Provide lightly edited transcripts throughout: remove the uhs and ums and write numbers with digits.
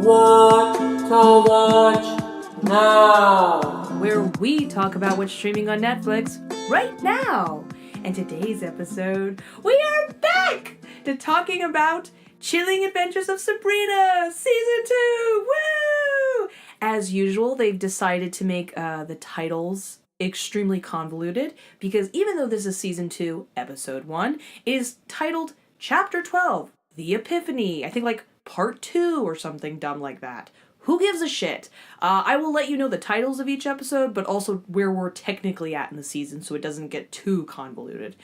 What to watch now? Where we talk about what's streaming on Netflix right now. And today's episode, we are back to talking about Chilling Adventures of Sabrina, Season 2! Woo! As usual, they've decided to make the titles extremely convoluted because even though this is Season 2, Episode 1, it is titled Chapter 12, The Epiphany. I think like Part 2 or something dumb like that. Who gives a shit? I will let you know the titles of each episode, but also where we're technically at in the season so it doesn't get too convoluted.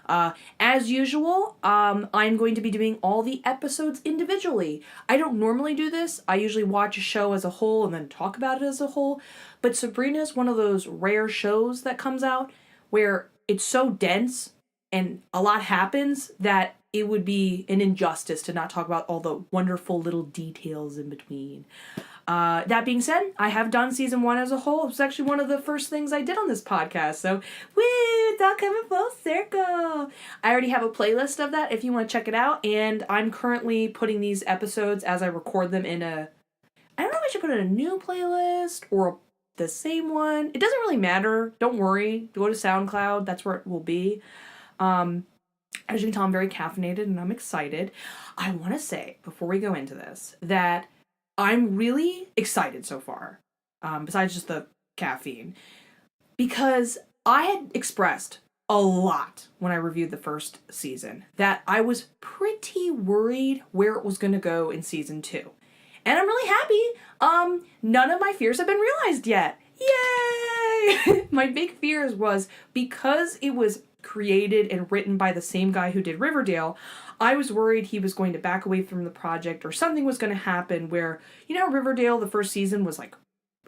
As usual, I'm going to be doing all the episodes individually. I don't normally do this. I usually watch a show as a whole and then talk about it as a whole. But Sabrina is one of those rare shows that comes out where it's so dense and a lot happens that it would be an injustice to not talk about all the wonderful little details in between. That being said, I have done Season 1 as a whole. It was actually one of the first things I did on this podcast. So, woo, it's all coming full circle. I already have a playlist of that if you want to check it out. And I'm currently putting these episodes as I record them in a... I don't know if I should put in a new playlist or the same one. It doesn't really matter. Don't worry. Go to SoundCloud. That's where it will be. As you can tell, I'm very caffeinated and I'm excited. I want to say, before we go into this, that I'm really excited so far, besides just the caffeine, because I had expressed a lot when I reviewed the first season that I was pretty worried where it was going to go in Season 2. And I'm really happy. None of my fears have been realized yet. Yay! My big fears was because it was created and written by the same guy who did Riverdale, I was worried he was going to back away from the project or something was going to happen where, you know, Riverdale, the first season was like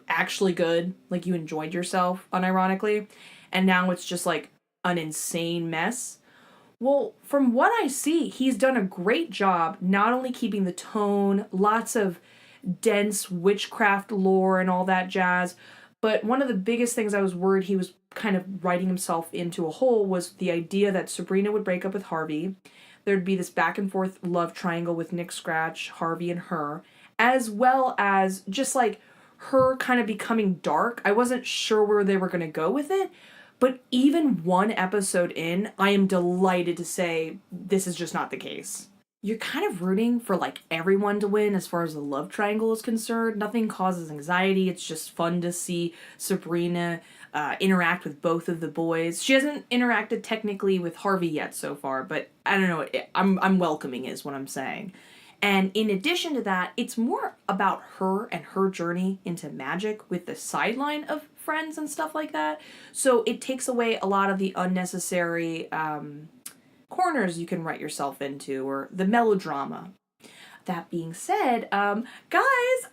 actually good, like you enjoyed yourself unironically, and now it's just like an insane mess. Well, from what I see, he's done a great job not only keeping the tone, lots of dense witchcraft lore and all that jazz, but one of the biggest things I was worried he was kind of writing himself into a hole was the idea that Sabrina would break up with Harvey. There'd be this back and forth love triangle with Nick Scratch, Harvey, and her, as well as just like her kind of becoming dark. I wasn't sure where they were going to go with it, but even one episode in, I am delighted to say this is just not the case. You're kind of rooting for like everyone to win as far as the love triangle is concerned. Nothing causes anxiety. It's just fun to see Sabrina interact with both of the boys. She hasn't interacted technically with Harvey yet so far, but I don't know. I'm welcoming is what I'm saying. And in addition to that, it's more about her and her journey into magic with the sideline of friends and stuff like that. So it takes away a lot of the unnecessary corners you can write yourself into or the melodrama. That being said, guys,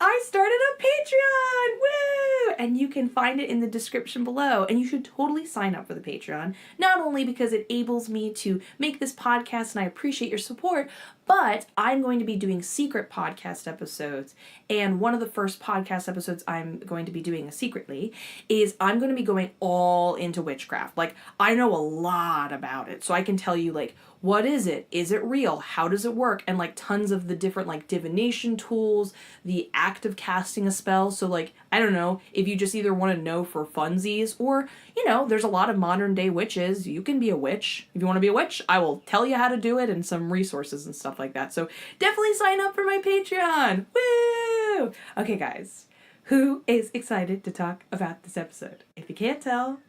I started a Patreon! Woo! And you can find it in the description below. And you should totally sign up for the Patreon. Not only because it enables me to make this podcast and I appreciate your support, but I'm going to be doing secret podcast episodes. And one of the first podcast episodes I'm going to be doing secretly is I'm going to be going all into witchcraft. Like, I know a lot about it. So I can tell you, like, what is it? Is it real? How does it work? And like tons of the different like divination tools, the act of casting a spell. So like, I don't know, if you just either want to know for funsies or, you know, there's a lot of modern day witches. You can be a witch. If you want to be a witch, I will tell you how to do it and some resources and stuff like that. So definitely sign up for my Patreon. Woo! Okay, guys, who is excited to talk about this episode? If you can't tell,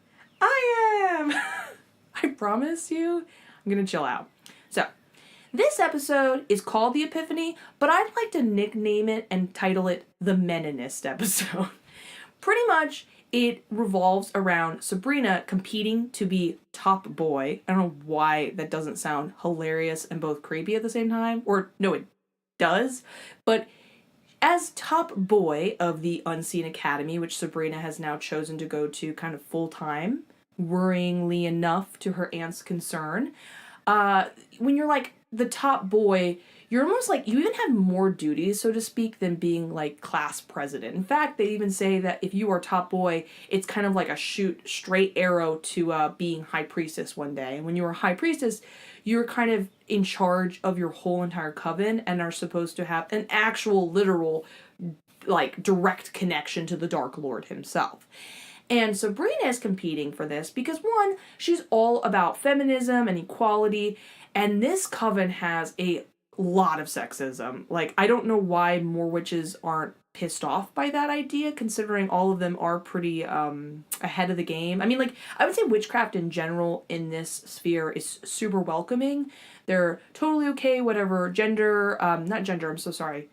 I am. I promise you. I'm going to chill out. So, this episode is called The Epiphany, but I'd like to nickname it and title it The Meninist episode. Pretty much, it revolves around Sabrina competing to be top boy. I don't know why that doesn't sound hilarious and both creepy at the same time. Or, no, it does. But as top boy of the Unseen Academy, which Sabrina has now chosen to go to kind of full-time, worryingly enough to her aunt's concern, when you're like the top boy, you're almost like, you even have more duties, so to speak, than being like class president. In fact, they even say that if you are top boy, it's kind of like a shoot straight arrow to being high priestess one day. And when you are high priestess, you're kind of in charge of your whole entire coven and are supposed to have an actual literal like direct connection to the Dark Lord himself. And Sabrina is competing for this because, one, she's all about feminism and equality, and this coven has a lot of sexism. Like, I don't know why more witches aren't pissed off by that idea, considering all of them are pretty ahead of the game. I mean, like, I would say witchcraft in general in this sphere is super welcoming. They're totally okay, whatever gender, not gender, I'm so sorry,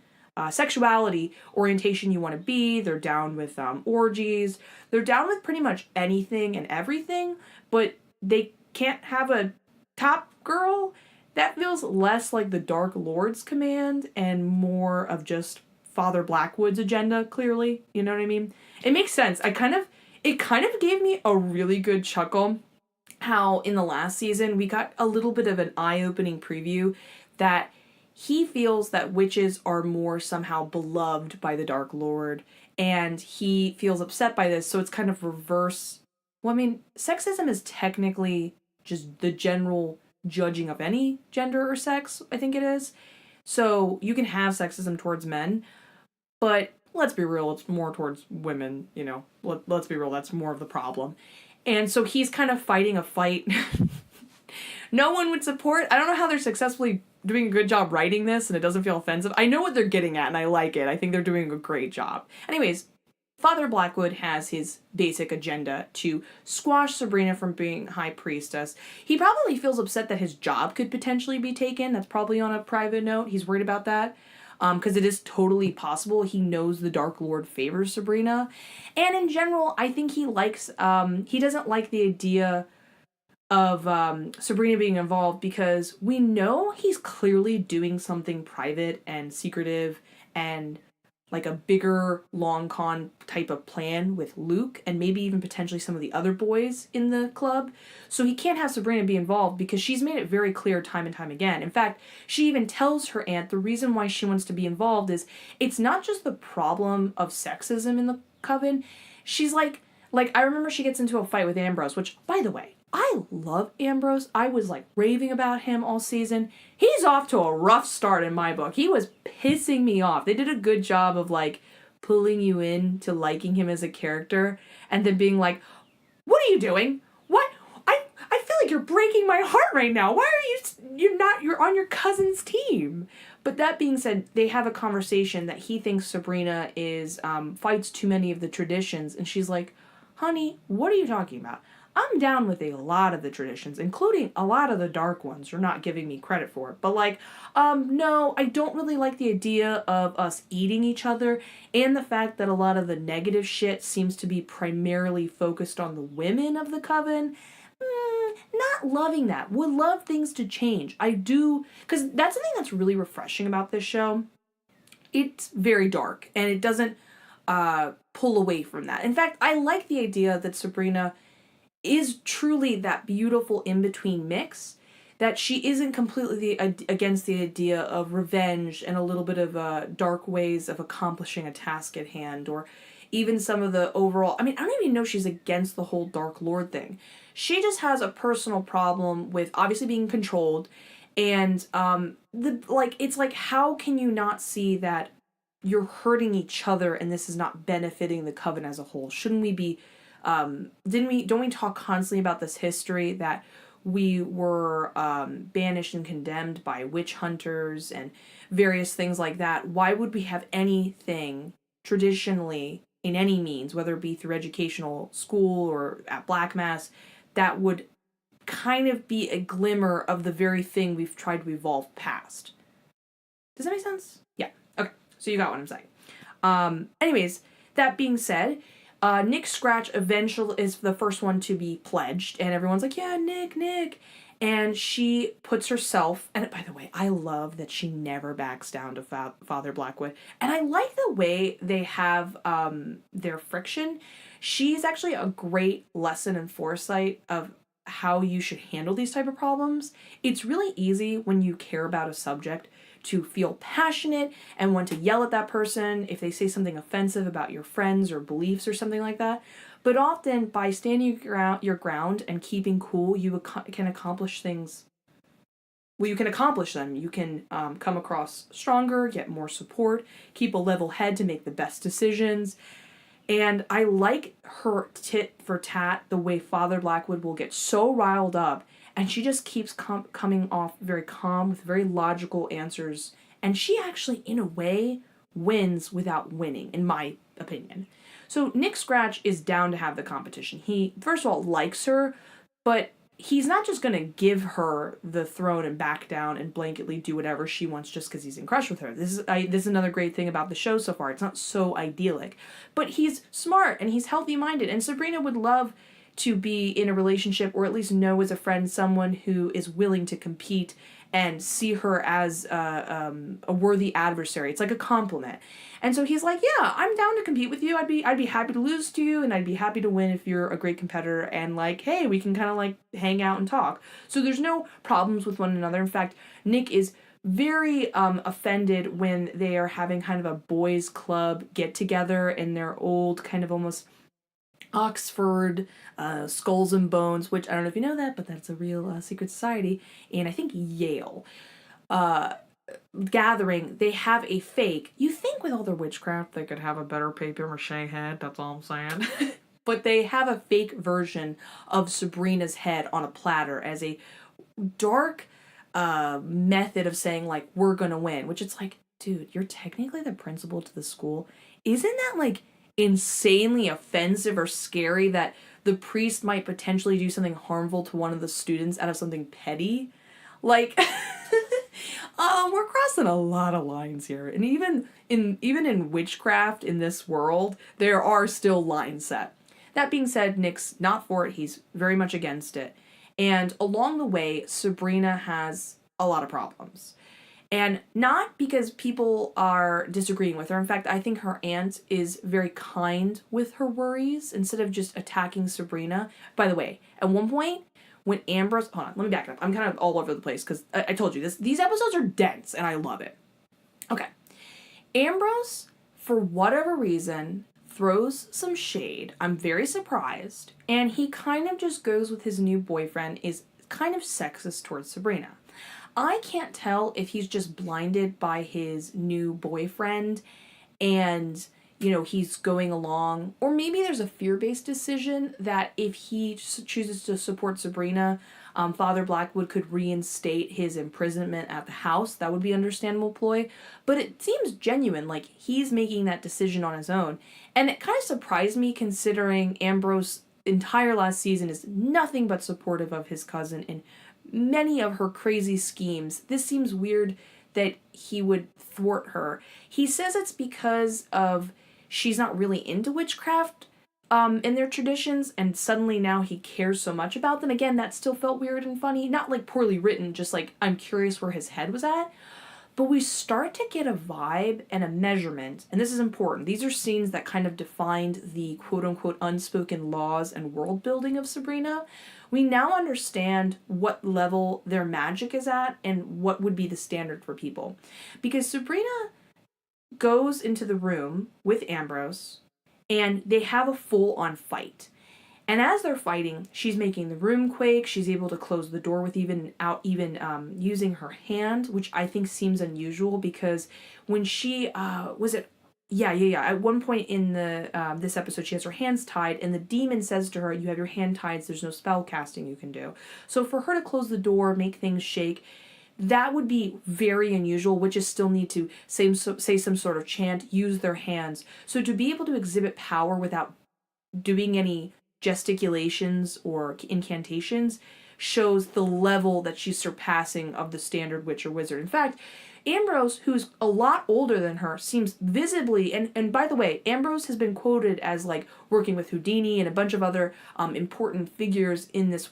sexuality, orientation you want to be. They're down with orgies. They're down with pretty much anything and everything, but they can't have a top girl. That feels less like the Dark Lord's command and more of just Father Blackwood's agenda, clearly. You know what I mean? It makes sense. It kind of gave me a really good chuckle how in the last season we got a little bit of an eye-opening preview that he feels that witches are more somehow beloved by the Dark Lord, and he feels upset by this, so it's kind of reverse. Well, I mean, sexism is technically just the general judging of any gender or sex, I think it is. So you can have sexism towards men, but let's be real, it's more towards women, you know. Let's be real, that's more of the problem. And so he's kind of fighting a fight no one would support. I don't know how they're successfully doing a good job writing this and it doesn't feel offensive. I know what they're getting at and I like it. I think they're doing a great job. Anyways, Father Blackwood has his basic agenda to squash Sabrina from being High Priestess. He probably feels upset that his job could potentially be taken. That's probably on a private note. He's worried about that. Because it is totally possible. He knows the Dark Lord favors Sabrina. And in general, I think he likes, he doesn't like the idea of Sabrina being involved because we know he's clearly doing something private and secretive and like a bigger long con type of plan with Luke and maybe even potentially some of the other boys in the club. So he can't have Sabrina be involved because she's made it very clear time and time again. In fact, she even tells her aunt the reason why she wants to be involved is it's not just the problem of sexism in the coven. She's like I remember she gets into a fight with Ambrose, which, by the way, I love Ambrose. I was like raving about him all season. He's off to a rough start in my book. He was pissing me off. They did a good job of like pulling you in to liking him as a character and then being like, what are you doing? What? I feel like you're breaking my heart right now. Why are you're on your cousin's team? But that being said, they have a conversation that he thinks Sabrina is fights too many of the traditions and she's like, honey, what are you talking about? I'm down with a lot of the traditions, including a lot of the dark ones. You're not giving me credit for it. But like, no, I don't really like the idea of us eating each other and the fact that a lot of the negative shit seems to be primarily focused on the women of the coven. Not loving that. Would love things to change. I do, because that's something that's really refreshing about this show. It's very dark, and it doesn't pull away from that. In fact, I like the idea that Sabrina is truly that beautiful in-between mix, that she isn't completely against the idea of revenge and a little bit of dark ways of accomplishing a task at hand, or even some of the overall, I mean, I don't even know she's against the whole Dark Lord thing. She just has a personal problem with obviously being controlled, and it's like, how can you not see that you're hurting each other and this is not benefiting the coven as a whole? Shouldn't we be don't we talk constantly about this history that we were banished and condemned by witch hunters and various things like that? Why would we have anything traditionally in any means, whether it be through educational school or at Black Mass, that would kind of be a glimmer of the very thing we've tried to evolve past? Does that make sense? Yeah. Okay. So you got what I'm saying. Anyways, that being said, Nick Scratch eventually is the first one to be pledged, and everyone's like, yeah, Nick. And she puts herself, and by the way, I love that she never backs down to Father Blackwood. And I like the way they have their friction. She's actually a great lesson in foresight of how you should handle these type of problems. It's really easy when you care about a subject to feel passionate and want to yell at that person if they say something offensive about your friends or beliefs or something like that. But often, by standing your ground and keeping cool, you can accomplish things. Well, you can accomplish them. You can come across stronger, get more support, keep a level head to make the best decisions. And I like her tit for tat, the way Father Blackwood will get so riled up, and she just keeps coming off very calm with very logical answers. And she actually, in a way, wins without winning, in my opinion. So Nick Scratch is down to have the competition. He, first of all, likes her, but he's not just going to give her the throne and back down and blanketly do whatever she wants just because he's in crush with her. This is another great thing about the show so far. It's not so idyllic. But he's smart and he's healthy-minded, and Sabrina would love to be in a relationship, or at least know as a friend, someone who is willing to compete and see her as a worthy adversary. It's like a compliment. And so he's like, yeah, I'm down to compete with you. I'd be happy to lose to you, and I'd be happy to win if you're a great competitor, and like, hey, we can kind of like hang out and talk. So there's no problems with one another. In fact, Nick is very offended when they are having kind of a boys club get together in their old kind of almost Oxford Skulls and Bones, which I don't know if you know that, but that's a real secret society, and I think Yale gathering. They have a fake. You think with all their witchcraft they could have a better paper mache head, that's all I'm saying. But they have a fake version of Sabrina's head on a platter as a dark method of saying, like, we're gonna win, which it's like, dude, you're technically the principal to the school. Isn't that like insanely offensive or scary that the priest might potentially do something harmful to one of the students out of something petty? Like, we're crossing a lot of lines here. And even in witchcraft in this world, there are still lines set. That being said, Nick's not for it. He's very much against it. And along the way, Sabrina has a lot of problems. And not because people are disagreeing with her. In fact, I think her aunt is very kind with her worries instead of just attacking Sabrina. By the way, at one point, when Ambrose... Hold on, let me back up. I'm kind of all over the place because I told you, these episodes are dense and I love it. Okay. Ambrose, for whatever reason, throws some shade. I'm very surprised. And he kind of just goes with his new boyfriend, is kind of sexist towards Sabrina. I can't tell if he's just blinded by his new boyfriend and, you know, he's going along, or maybe there's a fear-based decision that if he chooses to support Sabrina, Father Blackwood could reinstate his imprisonment at the house. That would be an understandable ploy, but it seems genuine, like he's making that decision on his own. And it kind of surprised me considering Ambrose entire last season is nothing but supportive of his cousin in many of her crazy schemes. This seems weird that he would thwart her. He says it's because of she's not really into witchcraft in their traditions, and suddenly now he cares so much about them. Again, that still felt weird and funny. Not like poorly written, just like I'm curious where his head was at. But we start to get a vibe and a measurement, and this is important. These are scenes that kind of defined the quote-unquote unspoken laws and world building of Sabrina. We now understand what level their magic is at and what would be the standard for people. Because Sabrina goes into the room with Ambrose, and they have a full-on fight. And as they're fighting, she's making the room quake. She's able to close the door with even using her hand, which I think seems unusual because when she at one point in the this episode, she has her hands tied, and the demon says to her, "You have your hand tied. So there's no spell casting you can do." So for her to close the door, make things shake, that would be very unusual. Witches still need to say some sort of chant, use their hands. So to be able to exhibit power without doing any gesticulations or incantations shows the level that she's surpassing of the standard witch or wizard. In fact, Ambrose, who's a lot older than her, seems visibly, and by the way, Ambrose has been quoted as like working with Houdini and a bunch of other important figures in this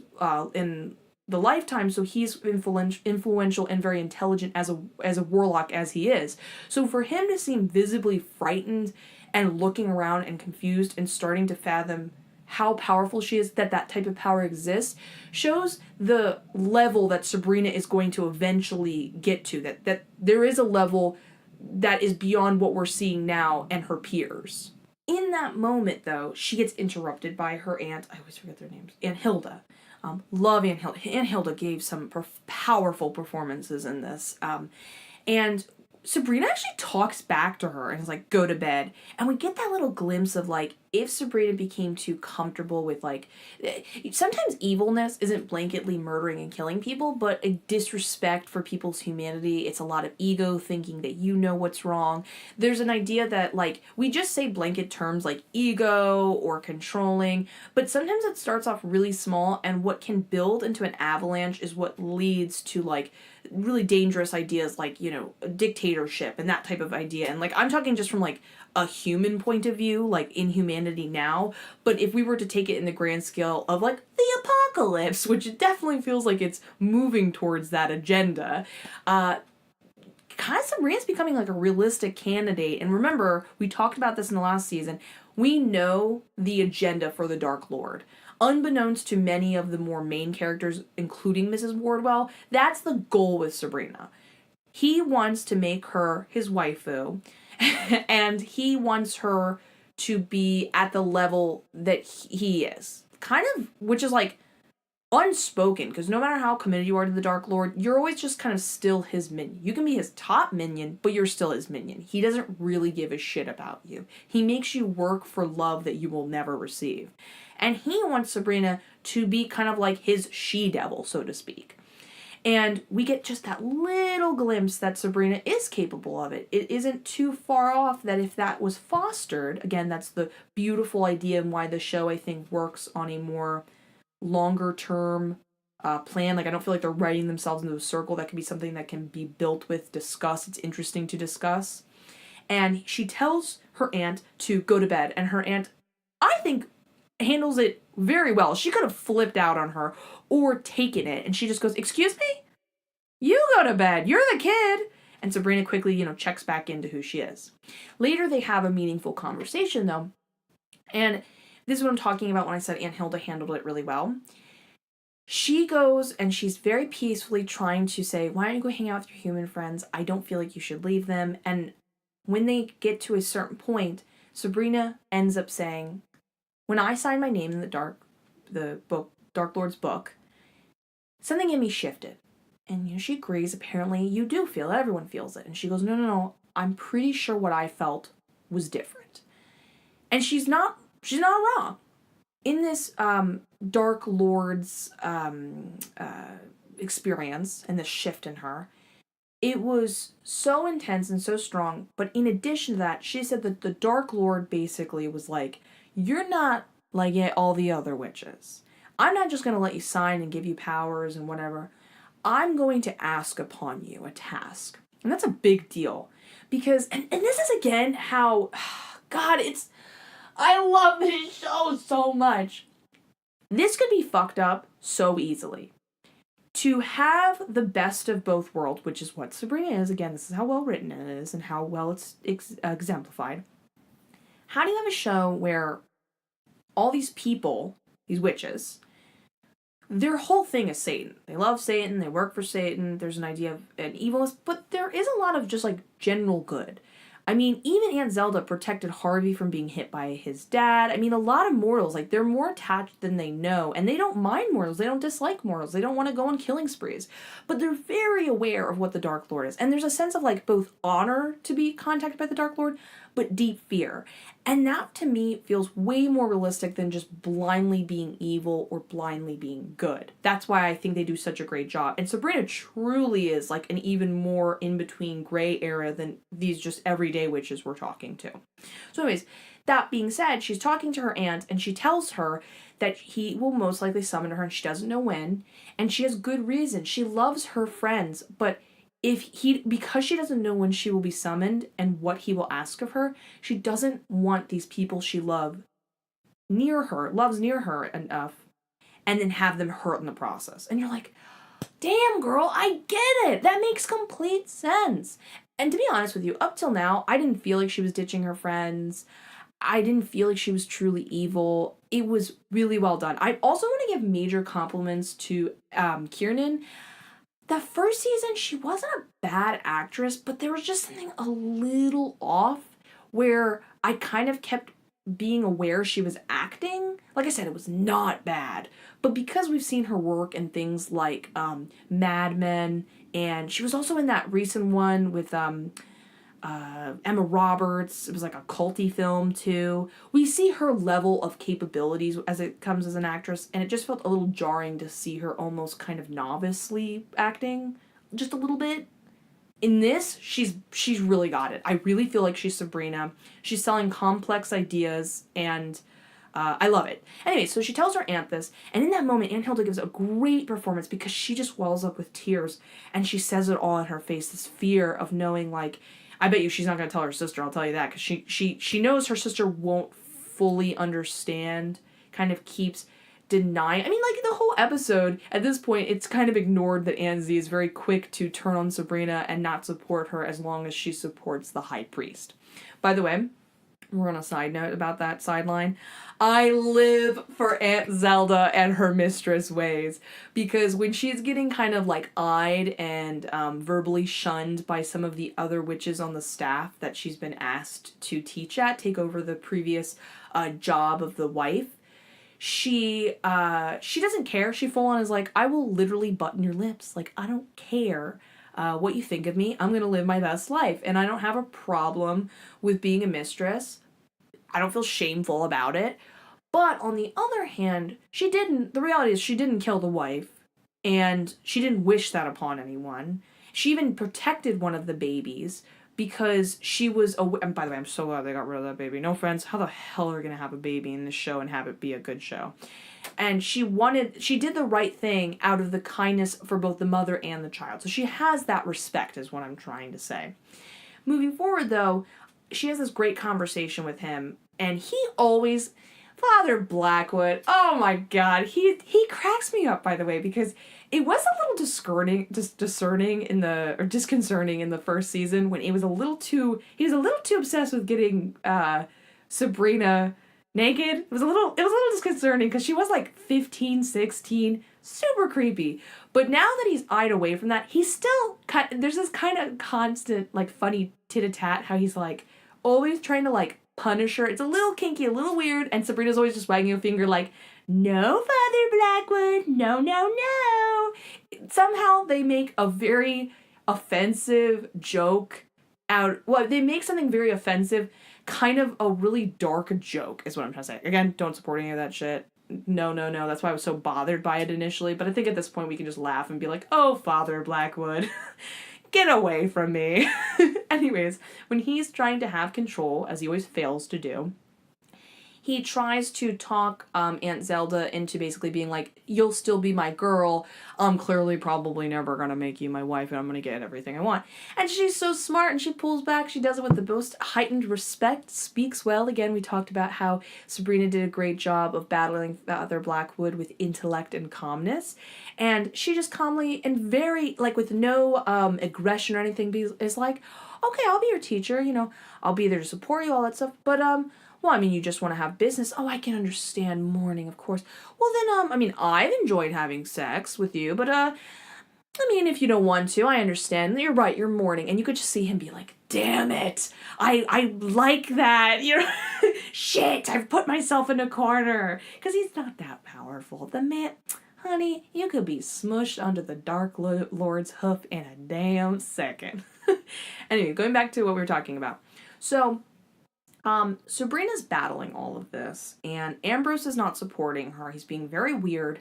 in the lifetime, so he's influential and very intelligent as a warlock as he is. So for him to seem visibly frightened and looking around and confused and starting to fathom how powerful she is, that type of power exists, shows the level that Sabrina is going to eventually get to. That there is a level that is beyond what we're seeing now and her peers. In that moment, though, she gets interrupted by her aunt. I always forget their names. Aunt Hilda. Love Aunt Hilda. Aunt Hilda gave some powerful performances in this. And Sabrina actually talks back to her and is like, go to bed. And we get that little glimpse of, like, if Sabrina became too comfortable with, like, sometimes evilness isn't blanketly murdering and killing people, but a disrespect for people's humanity. It's a lot of ego thinking that you know what's wrong. There's an idea that, like, we just say blanket terms like ego or controlling, but sometimes it starts off really small, and what can build into an avalanche is what leads to, like, really dangerous ideas like, you know, dictatorship and that type of idea. And, like, I'm talking just from, like, a human point of view, like, in humanity now. But if we were to take it in the grand scale of, like, the apocalypse, which it definitely feels like it's moving towards that agenda, kind of Sabrina's becoming, like, a realistic candidate. And remember, we talked about this in the last season, we know the agenda for the Dark Lord. Unbeknownst to many of the more main characters, including Mrs. Wardwell, that's the goal with Sabrina. He wants to make her his waifu, and he wants her to be at the level that he is. Kind of, which is, like, unspoken, because no matter how committed you are to the Dark Lord, you're always just kind of still his minion. You can be his top minion, but you're still his minion. He doesn't really give a shit about you. He makes you work for love that you will never receive. And he wants Sabrina to be kind of like his she-devil, so to speak. And we get just that little glimpse that Sabrina is capable of it. It isn't too far off that if that was fostered, again, that's the beautiful idea and why the show, I think, works on a more longer-term plan. Like, I don't feel like they're writing themselves into a circle. That can be something that can be built with, discuss. It's interesting to discuss. And she tells her aunt to go to bed, and her aunt, I think, handles it very well. She could have flipped out on her or taken it, and she just goes, excuse me? You go to bed. You're the kid. And Sabrina quickly, checks back into who she is. Later, they have a meaningful conversation, though. And this is what I'm talking about when I said Aunt Hilda handled it really well. She goes and she's very peacefully trying to say, why don't you go hang out with your human friends? I don't feel like you should leave them. And when they get to a certain point, Sabrina ends up saying, when I signed my name in the Dark Lord's book, something in me shifted. And she agrees, apparently you do feel it, everyone feels it. And she goes, no, I'm pretty sure what I felt was different. And she's not wrong. In this Dark Lord's experience and this shift in her, it was so intense and so strong. But in addition to that, she said that the Dark Lord basically was like, you're not like all the other witches. I'm not just going to let you sign and give you powers and whatever. I'm going to ask upon you a task. And that's a big deal. Because, and this is again how, God, I love this show so much. This could be fucked up so easily. To have the best of both worlds, which is what Sabrina is, again, this is how well written it is and how well it's exemplified. How do you have a show where all these people, these witches, their whole thing is Satan. They love Satan, they work for Satan, there's an idea of an evilness, but there is a lot of just, like, general good. I mean, even Aunt Zelda protected Harvey from being hit by his dad. I mean, a lot of mortals, like, they're more attached than they know, and they don't mind mortals, they don't dislike mortals, they don't want to go on killing sprees, but they're very aware of what the Dark Lord is, and there's a sense of, like, both honor to be contacted by the Dark Lord, but deep fear. And that, to me, feels way more realistic than just blindly being evil or blindly being good. That's why I think they do such a great job. And Sabrina truly is, like, an even more in-between gray area than these just everyday witches we're talking to. So anyways, that being said, she's talking to her aunt, and she tells her that he will most likely summon her, and she doesn't know when. And she has good reason. She loves her friends, but because she doesn't know when she will be summoned and what he will ask of her, she doesn't want these people she loves near her enough, and then have them hurt in the process. And you're like, damn, girl, I get it. That makes complete sense. And to be honest with you, up till now, I didn't feel like she was ditching her friends. I didn't feel like she was truly evil. It was really well done. I also want to give major compliments to Kiernan. The first season, she wasn't a bad actress, but there was just something a little off where I kind of kept being aware she was acting. Like I said, it was not bad. But because we've seen her work in things like Mad Men, and she was also in that recent one with Emma Roberts. It was like a culty film too. We see her level of capabilities as it comes as an actress, and it just felt a little jarring to see her almost kind of novicely acting, just a little bit. In this, she's really got it. I really feel like she's Sabrina. She's selling complex ideas, and I love it. Anyway, so she tells her aunt this, and in that moment, Aunt Hilda gives a great performance because she just wells up with tears, and she says it all in her face, this fear of knowing, like, I bet you she's not going to tell her sister, I'll tell you that, because she knows her sister won't fully understand, kind of keeps denying. I mean, like, the whole episode, at this point, it's kind of ignored that Aunt Z is very quick to turn on Sabrina and not support her as long as she supports the high priest. By the way, we're on a side note about that sideline. I live for Aunt Zelda and her mistress ways, because when she's getting kind of like eyed and verbally shunned by some of the other witches on the staff that she's been asked to teach at, take over the previous job of the wife, she doesn't care. She full on is like, I will literally button your lips. Like, I don't care what you think of me. I'm going to live my best life. And I don't have a problem with being a mistress. I don't feel shameful about it. But on the other hand, the reality is she didn't kill the wife. And she didn't wish that upon anyone. She even protected one of the babies because she was, and by the way, I'm so glad they got rid of that baby. No offense, how the hell are we going to have a baby in this show and have it be a good show? And she did the right thing out of the kindness for both the mother and the child. So she has that respect, is what I'm trying to say. Moving forward, though, she has this great conversation with him, and he always, Father Blackwood, oh my god, he cracks me up, by the way, because it was a little disconcerting in the first season when he was a little too obsessed with getting Sabrina naked. It was a little disconcerting because she was like 15, 16, super creepy. But now that he's eyed away from that, he's still there's this kind of constant like funny tit-a-tat, how he's like always trying to like punish her. It's a little kinky, a little weird, and Sabrina's always just wagging a finger like, no, Father Blackwood, no, no, no. Somehow they make a very offensive joke they make something very offensive kind of a really dark joke, is what I'm trying to say. Again, don't support any of that shit. No, no, no. That's why I was so bothered by it initially, but I think at this point we can just laugh and be like, oh, Father Blackwood, get away from me. Anyways, when he's trying to have control, as he always fails to do, he tries to talk Aunt Zelda into basically being like, you'll still be my girl. I'm clearly probably never going to make you my wife, and I'm going to get everything I want. And she's so smart, and she pulls back. She does it with the most heightened respect, speaks well. Again, we talked about how Sabrina did a great job of battling Father Blackwood with intellect and calmness. And she just calmly and very, like, with no aggression or anything, is like, okay, I'll be your teacher. You know, I'll be there to support you, all that stuff. But, well, I mean, you just want to have business. Oh, I can understand mourning, of course. Well, then, I mean, I've enjoyed having sex with you, but, I mean, if you don't want to, I understand. You're right, you're mourning. And you could just see him be like, damn it, I like that, you know, shit, I've put myself in a corner. Because he's not that powerful. The man, honey, you could be smushed under the Dark Lord's hoof in a damn second. Anyway, going back to what we were talking about. So, Sabrina's battling all of this, and Ambrose is not supporting her. He's being very weird.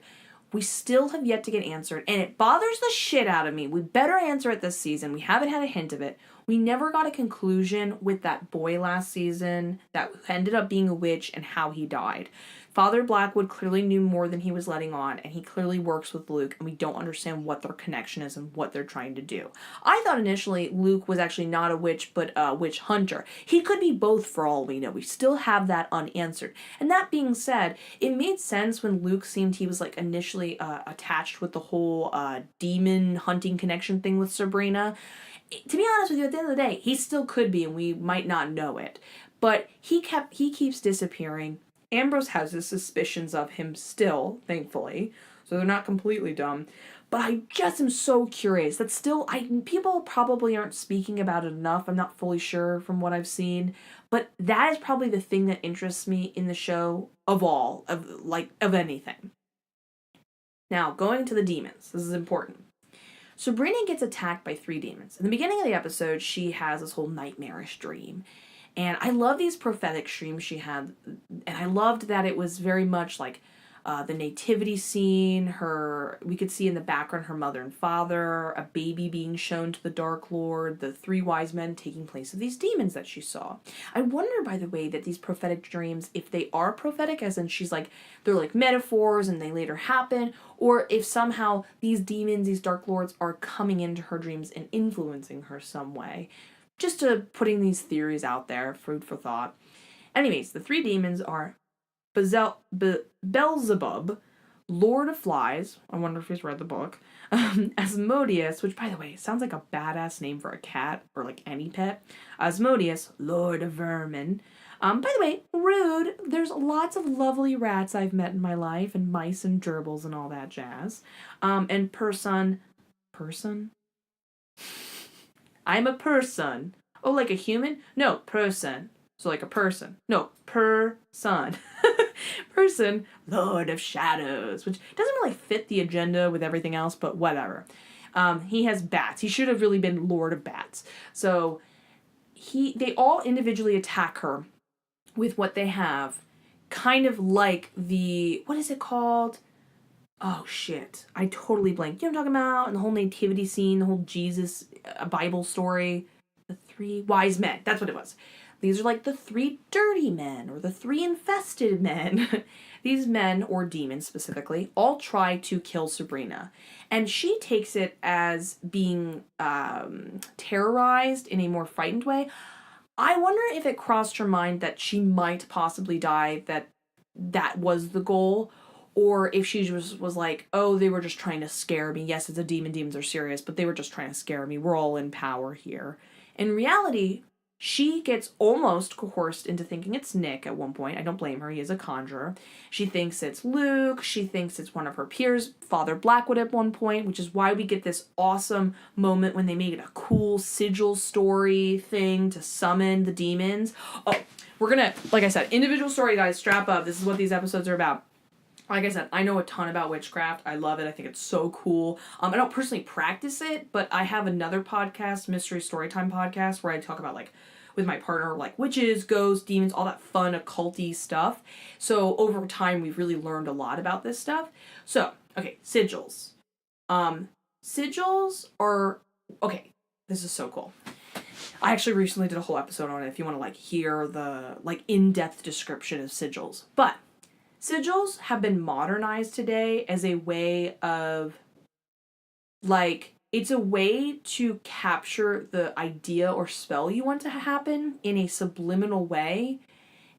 We still have yet to get answered, and it bothers the shit out of me. We better answer it this season. We haven't had a hint of it. We never got a conclusion with that boy last season that ended up being a witch and how he died. Father Blackwood clearly knew more than he was letting on, and he clearly works with Luke, and we don't understand what their connection is and what they're trying to do. I thought initially Luke was actually not a witch, but a witch hunter. He could be both for all we know. We still have that unanswered. And that being said, it made sense when Luke seemed he was like initially attached with the whole demon hunting connection thing with Sabrina. To be honest with you, at the end of the day, he still could be, and we might not know it. But he keeps disappearing. Ambrose has his suspicions of him still, thankfully, so they're not completely dumb. But I just am so curious. That still, people probably aren't speaking about it enough. I'm not fully sure from what I've seen. But that is probably the thing that interests me in the show of anything. Now, going to the demons. This is important. Sabrina gets attacked by 3 demons. In the beginning of the episode, she has this whole nightmarish dream. And I love these prophetic dreams she had. And I loved that it was very much like the nativity scene, we could see in the background her mother and father, a baby being shown to the Dark Lord, the 3 wise men taking place of these demons that she saw. I wonder, by the way, that these prophetic dreams, if they are prophetic, as in they're like metaphors and they later happen, or if somehow these demons, these Dark Lords, are coming into her dreams and influencing her some way. Just putting these theories out there, food for thought. Anyways, the 3 demons are Beelzebub, Lord of Flies, I wonder if he's read the book, Asmodeus, which, by the way, sounds like a badass name for a cat, or like any pet, Asmodeus, Lord of Vermin. By the way, rude, there's lots of lovely rats I've met in my life, and mice and gerbils and all that jazz. And person? I'm a person. Oh, like a human? No, person. So like a person. No, person. Person, Lord of Shadows, which doesn't really fit the agenda with everything else, but whatever. He has bats. He should have really been Lord of Bats. So they all individually attack her with what they have, kind of like what is it called? Oh shit, I totally blanked. You know what I'm talking about? And the whole nativity scene, the whole Jesus Bible story, the 3 wise men. That's what it was. These are like the 3 dirty men, or the 3 infested men. These men, or demons specifically, all try to kill Sabrina. And she takes it as being terrorized in a more frightened way. I wonder if it crossed her mind that she might possibly die, that was the goal, or if she was like, oh, they were just trying to scare me. Yes, it's a demon. Demons are serious, but they were just trying to scare me. We're all in power here. In reality, she gets almost coerced into thinking it's Nick at one point. I don't blame her. He is a conjurer. She thinks it's Luke. She thinks it's one of her peers, Father Blackwood at one point, which is why we get this awesome moment when they make it a cool sigil story thing to summon the demons. Oh, we're going to, like I said, individual story, guys, strap up. This is what these episodes are about. Like I said, I know a ton about witchcraft. I love it. I think it's so cool. I don't personally practice it, but I have another podcast, Mystery Storytime podcast, where I talk about, like, with my partner, like witches, ghosts, demons, all that fun occulty stuff. So over time, we've really learned a lot about this stuff. So, okay, sigils. Sigils are, okay, this is so cool. I actually recently did a whole episode on it if you want to, like, hear the, like, in-depth description of sigils. But sigils have been modernized today as a way of, like, it's a way to capture the idea or spell you want to happen in a subliminal way.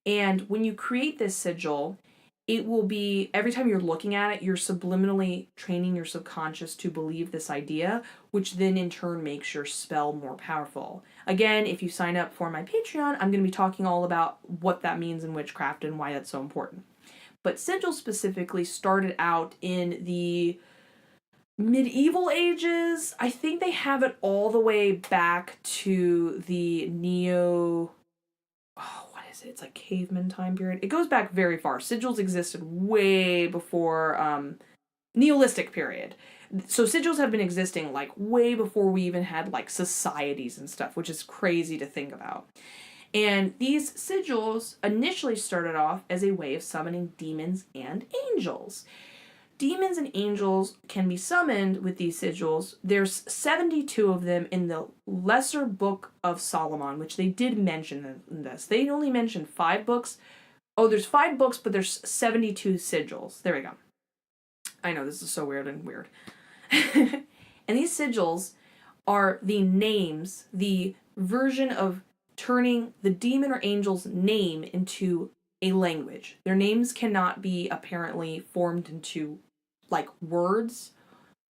And when you create this sigil, it will be, every time you're looking at it, you're subliminally training your subconscious to believe this idea, which then in turn makes your spell more powerful. Again, if you sign up for my Patreon, I'm going to be talking all about what that means in witchcraft and why that's so important. But sigils specifically started out in the medieval ages. I think they have it all the way back to the what is it? It's like caveman time period. It goes back very far. Sigils existed way before Neolithic period. So sigils have been existing like way before we even had like societies and stuff, which is crazy to think about. And these sigils initially started off as a way of summoning demons and angels. Demons and angels can be summoned with these sigils. There's 72 of them in the Lesser Book of Solomon, which they did mention in this. They only mentioned 5 books. Oh, there's 5 books, but there's 72 sigils. There we go. I know, this is so weird and weird. And these sigils are the names, the version of turning the demon or angel's name into a language. Their names cannot be apparently formed into like words.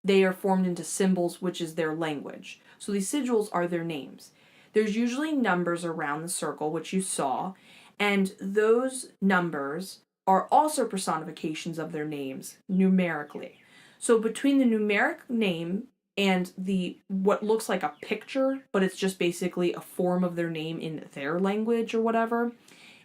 They are formed into symbols, which is their language. So these sigils are their names. there's usually numbers around the circle, which you saw, and those numbers are also personifications of their names numerically. So between the numeric name and the what looks like a picture, but it's just basically a form of their name in their language or whatever,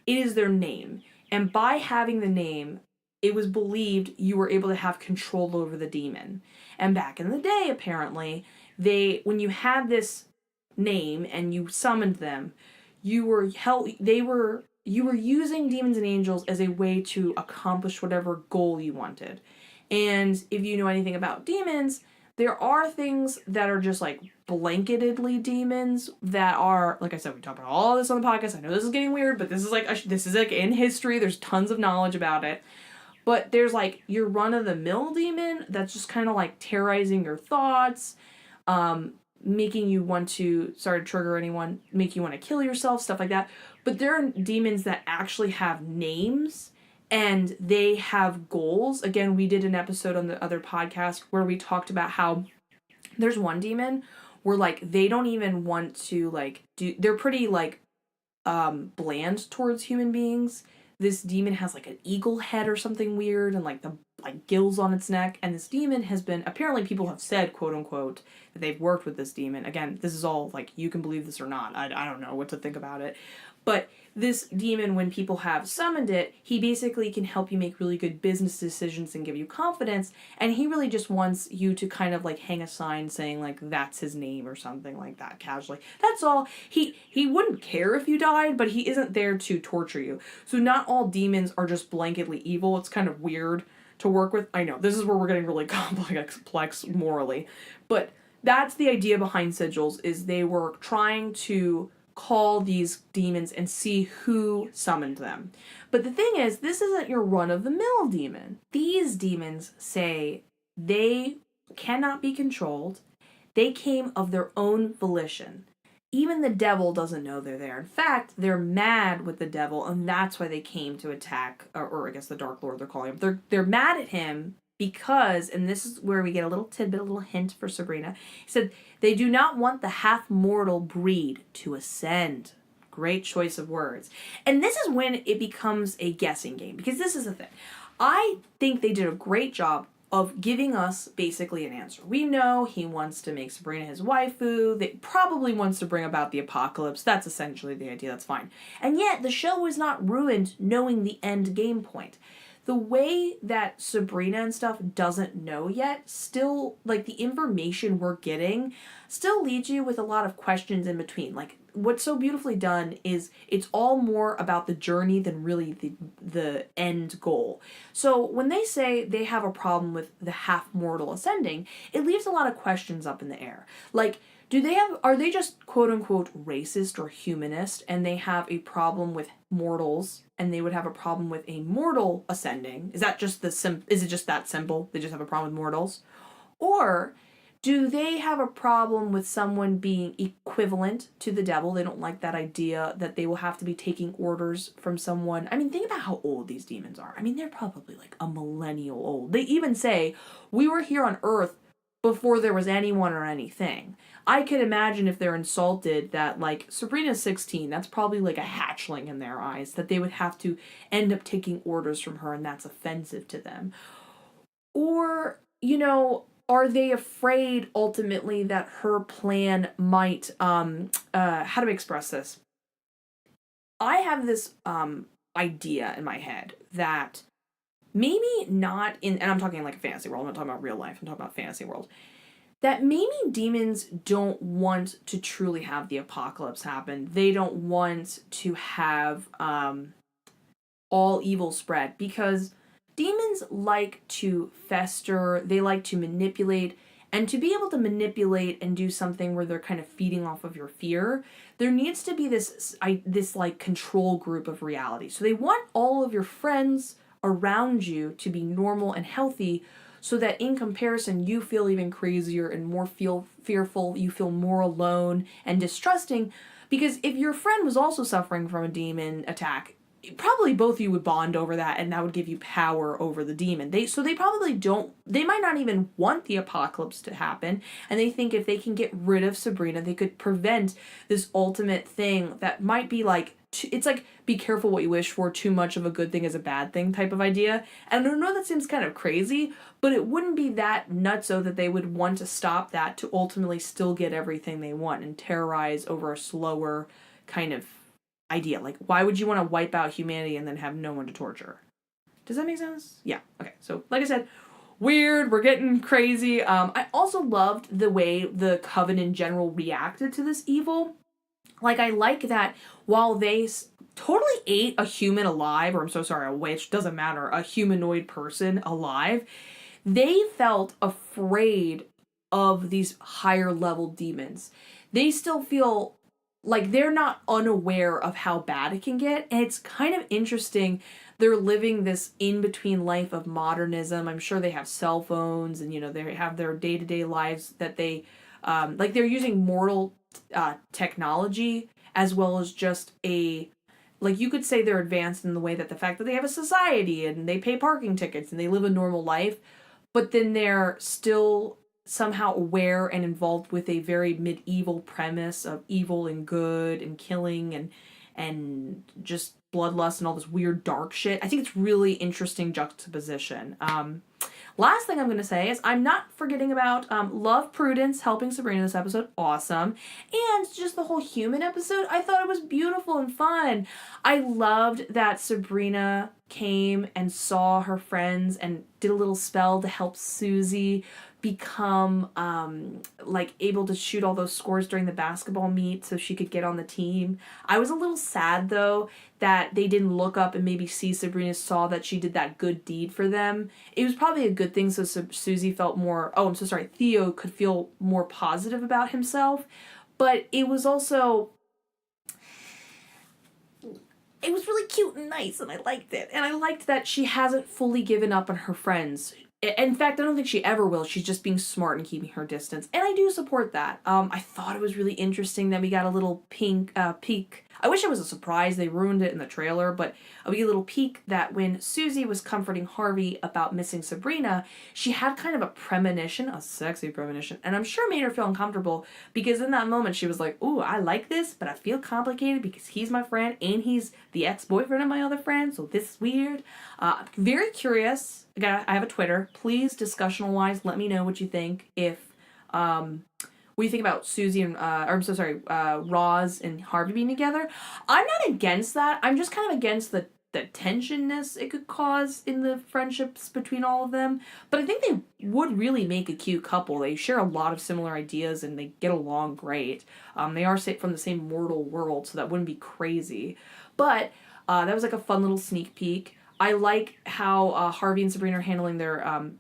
it is their name. And by having the name, it was believed you were able to have control over the demon. And back in the day, apparently, when you had this name and you summoned them, you were using demons and angels as a way to accomplish whatever goal you wanted. And if you know anything about demons, there are things that are just like blanketedly demons that are, like I said, we talk about all this on the podcast. I know this is getting weird, but this is like in history. There's tons of knowledge about it. But there's like your run-of-the-mill demon that's just kind of like terrorizing your thoughts, making you want to, sorry to trigger anyone, make you want to kill yourself, stuff like that. But there are demons that actually have names and they have goals. Again, we did an episode on the other podcast where we talked about how there's one demon where like they don't even want to like they're pretty like bland towards human beings. This demon has like an eagle head or something weird and like the gills on its neck. And this demon has been, apparently people have said, quote unquote, that they've worked with this demon. Again, this is all like, you can believe this or not. I don't know what to think about it. But this demon, when people have summoned it, he basically can help you make really good business decisions and give you confidence. And he really just wants you to kind of like hang a sign saying like, that's his name or something like that casually. That's all. He wouldn't care if you died, but he isn't there to torture you. So not all demons are just blanketly evil. It's kind of weird to work with. I know, this is where we're getting really complex morally. But that's the idea behind sigils, is they were trying to call these demons and see who summoned them. But the thing is, this isn't your run-of-the-mill demon. These demons say they cannot be controlled. They came of their own volition. Even the devil doesn't know they're there. In fact, they're mad with the devil, and that's why they came to attack, or I guess the Dark Lord they're calling him. They're mad at him because, and this is where we get a little tidbit, a little hint for Sabrina. He said, they do not want the half-mortal breed to ascend. Great choice of words. And this is when it becomes a guessing game, because this is the thing. I think they did a great job of giving us basically an answer. We know he wants to make Sabrina his waifu. They probably wants to bring about the apocalypse. That's essentially the idea. That's fine. And yet, the show was not ruined knowing the end game point. The way that Sabrina and stuff doesn't know yet, still, like, the information we're getting still leads you with a lot of questions in between. Like, what's so beautifully done is it's all more about the journey than really the end goal. So when they say they have a problem with the half-mortal ascending, it leaves a lot of questions up in the air. Like, are they just quote-unquote racist or humanist, and they have a problem with mortals, and they would have a problem with a mortal ascending? Is it just that simple? They just have a problem with mortals? Or do they have a problem with someone being equivalent to the devil? They don't like that idea that they will have to be taking orders from someone. I mean, think about how old these demons are. I mean, they're probably like a millennial old. They even say, we were here on Earth before there was anyone or anything. I could imagine if they're insulted that, like, Sabrina's 16, that's probably like a hatchling in their eyes, that they would have to end up taking orders from her, and that's offensive to them. Or, are they afraid ultimately that her plan might, how do I express this? I have this idea in my head that maybe not and I'm talking like a fantasy world, I'm not talking about real life, I'm talking about fantasy world, that maybe demons don't want to truly have the apocalypse happen. They don't want to have all evil spread, because demons like to fester, they like to manipulate, and to be able to manipulate and do something where they're kind of feeding off of your fear, there needs to be this like control group of reality. So they want all of your friends around you to be normal and healthy, so that in comparison you feel even crazier and more fearful, you feel more alone and distrusting, because if your friend was also suffering from a demon attack, probably both of you would bond over that, and that would give you power over the demon. They probably don't, they might not even want the apocalypse to happen, and they think if they can get rid of Sabrina, they could prevent this ultimate thing that might be like, it's like, be careful what you wish for, too much of a good thing is a bad thing type of idea. And I know that seems kind of crazy, but it wouldn't be that nutso that they would want to stop that to ultimately still get everything they want and terrorize over a slower kind of idea. Like, why would you want to wipe out humanity and then have no one to torture? Does that make sense? Yeah. Okay. So, like I said, weird. We're getting crazy. I also loved the way the Coven in general reacted to this evil. Like, I like that while they totally ate a human alive, or I'm so sorry, a witch, doesn't matter, a humanoid person alive, they felt afraid of these higher level demons. They still feel like they're not unaware of how bad it can get. And it's kind of interesting. They're living this in-between life of modernism. I'm sure they have cell phones and, they have their day-to-day lives that they, like they're using mortal technology as well as just like you could say they're advanced in the way that the fact that they have a society and they pay parking tickets and they live a normal life, but then they're still somehow aware and involved with a very medieval premise of evil and good and killing and just bloodlust and all this weird dark shit. I think it's really interesting juxtaposition. Last thing I'm going to say is I'm not forgetting about Love Prudence helping Sabrina this episode. Awesome. And just the whole human episode. I thought it was beautiful and fun. I loved that Sabrina came and saw her friends and did a little spell to help Susie become like able to shoot all those scores during the basketball meet so she could get on the team. I was a little sad though that they didn't look up and maybe see Sabrina saw that she did that good deed for them. It was probably a good thing so Susie felt more, Theo could feel more positive about himself, but it was also, it was really cute and nice and I liked it. And I liked that she hasn't fully given up on her friends. In fact, I don't think she ever will. She's just being smart and keeping her distance. And I do support that. I thought it was really interesting that we got a little peek. I wish it was a surprise. They ruined it in the trailer, but we get a little peek that when Susie was comforting Harvey about missing Sabrina, she had kind of a premonition, a sexy premonition, and I'm sure made her feel uncomfortable because in that moment she was like, ooh, I like this, but I feel complicated because he's my friend and he's the ex-boyfriend of my other friend, so this is weird. Very curious. Again, I have a Twitter. Please, discussional-wise, let me know what you think. What do you think about Susie and, Roz and Harvey being together? I'm not against that. I'm just kind of against the tensionness it could cause in the friendships between all of them. But I think they would really make a cute couple. They share a lot of similar ideas and they get along great. They are from the same mortal world, so that wouldn't be crazy. But that was like a fun little sneak peek. I like how Harvey and Sabrina are handling their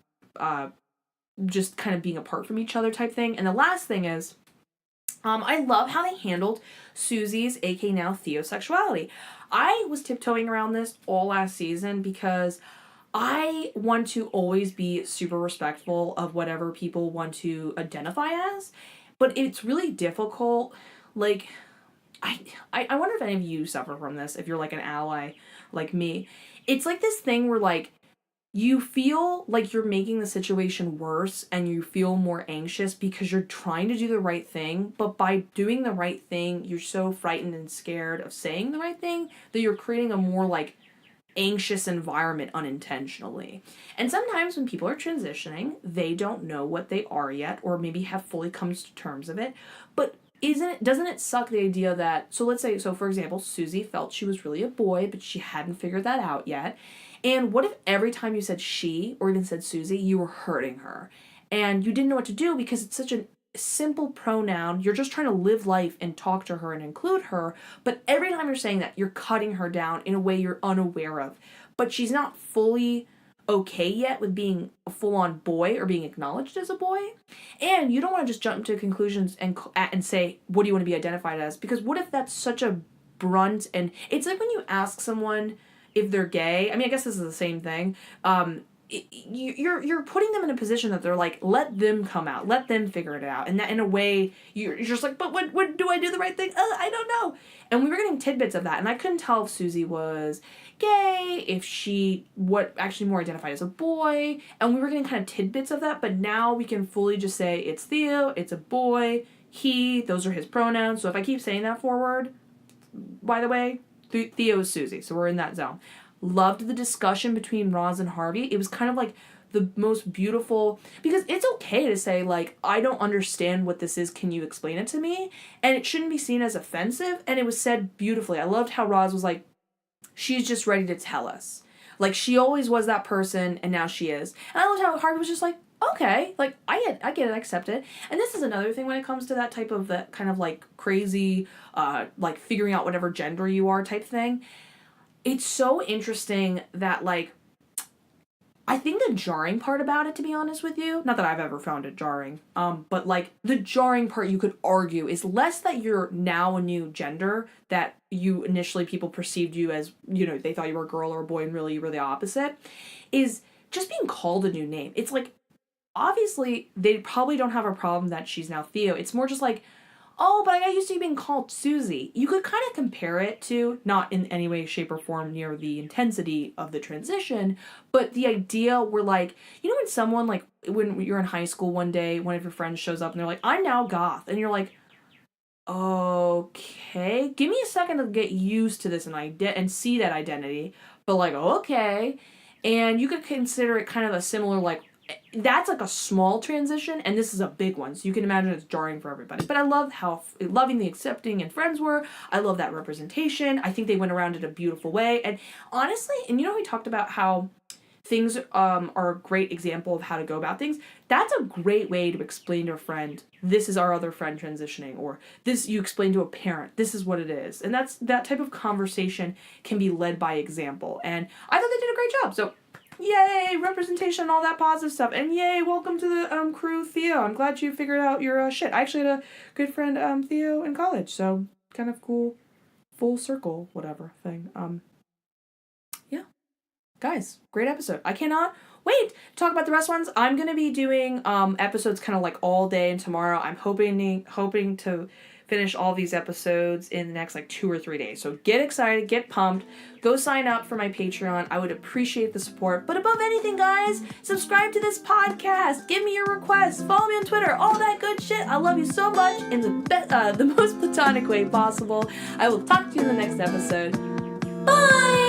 just kind of being apart from each other type thing. And the last thing is, I love how they handled Susie's, aka now Theo's, sexuality. I was tiptoeing around this all last season because I want to always be super respectful of whatever people want to identify as, but it's really difficult. Like, I wonder if any of you suffer from this, if you're like an ally like me. It's like this thing where like you feel like you're making the situation worse and you feel more anxious because you're trying to do the right thing, but by doing the right thing, you're so frightened and scared of saying the right thing that you're creating a more like anxious environment unintentionally. And sometimes when people are transitioning, they don't know what they are yet or maybe have fully come to terms of it, but doesn't it suck the idea that, so let's say, for example, Susie felt she was really a boy, but she hadn't figured that out yet. And what if every time you said she, or even said Susie, you were hurting her? And you didn't know what to do because it's such a simple pronoun. You're just trying to live life and talk to her and include her. But every time you're saying that, you're cutting her down in a way you're unaware of. But she's not fully okay yet with being a full-on boy or being acknowledged as a boy. And you don't want to just jump to conclusions and say, what do you want to be identified as? Because what if that's such a brunt, and it's like when you ask someone if they're gay, I mean, I guess this is the same thing, you're putting them in a position that they're like, let them come out, let them figure it out, and that in a way you're just like, but what do I do the right thing? I don't know. And we were getting tidbits of that, and I couldn't tell if Susie was gay, if she what actually more identified as a boy, and we were getting kind of tidbits of that. But now we can fully just say it's Theo, it's a boy, he, those are his pronouns. So if I keep saying that forward, by the way, Theo is Susie, so we're in that zone. Loved the discussion between Roz and Harvey. It was kind of like the most beautiful, because it's okay to say, like, I don't understand what this is, can you explain it to me? And it shouldn't be seen as offensive, and it was said beautifully. I loved how Roz was like, she's just ready to tell us. Like, she always was that person, and now she is. And I loved how Harvey was just like, okay, like, I get it, I accept it. And this is another thing when it comes to that type of, that kind of, like, crazy, like, figuring out whatever gender you are type thing. It's so interesting that, like, I think the jarring part about it, to be honest with you, not that I've ever found it jarring, but, like, the jarring part you could argue is less that you're now a new gender, that you initially people perceived you as, you know, they thought you were a girl or a boy and really you were the opposite, is just being called a new name. It's like, obviously, they probably don't have a problem that she's now Theo. It's more just like, oh, but I got used to being called Susie. You could kind of compare it to, not in any way, shape, or form near the intensity of the transition, but the idea where, like, you know when someone, like, when you're in high school one day, one of your friends shows up and they're like, I'm now goth. And you're like, okay, give me a second to get used to this and see that identity. But, like, okay. And you could consider it kind of a similar, like, that's like a small transition, and this is a big one, so you can imagine it's jarring for everybody. But I love how loving, accepting, and friends were. I love that representation. I think they went around it a beautiful way. And honestly, and you know, we talked about how things are a great example of how to go about things. That's a great way to explain to a friend, this is our other friend transitioning, or this, you explain to a parent, this is what it is. And that type of conversation can be led by example. And I thought they did a great job. So yay, representation and all that positive stuff. And yay, welcome to the crew, Theo. I'm glad you figured out your shit. I actually had a good friend, Theo, in college. So, kind of cool, full circle, whatever thing. Yeah. Guys, great episode. I cannot wait to talk about the rest ones. I'm going to be doing episodes kind of like all day and tomorrow. I'm hoping to finish all these episodes in the next like 2 or 3 days. So get excited, get pumped, go sign up for my Patreon. I would appreciate the support. But above anything, guys, subscribe to this podcast. Give me your requests. Follow me on Twitter. All that good shit. I love you so much in the most platonic way possible. I will talk to you in the next episode. Bye!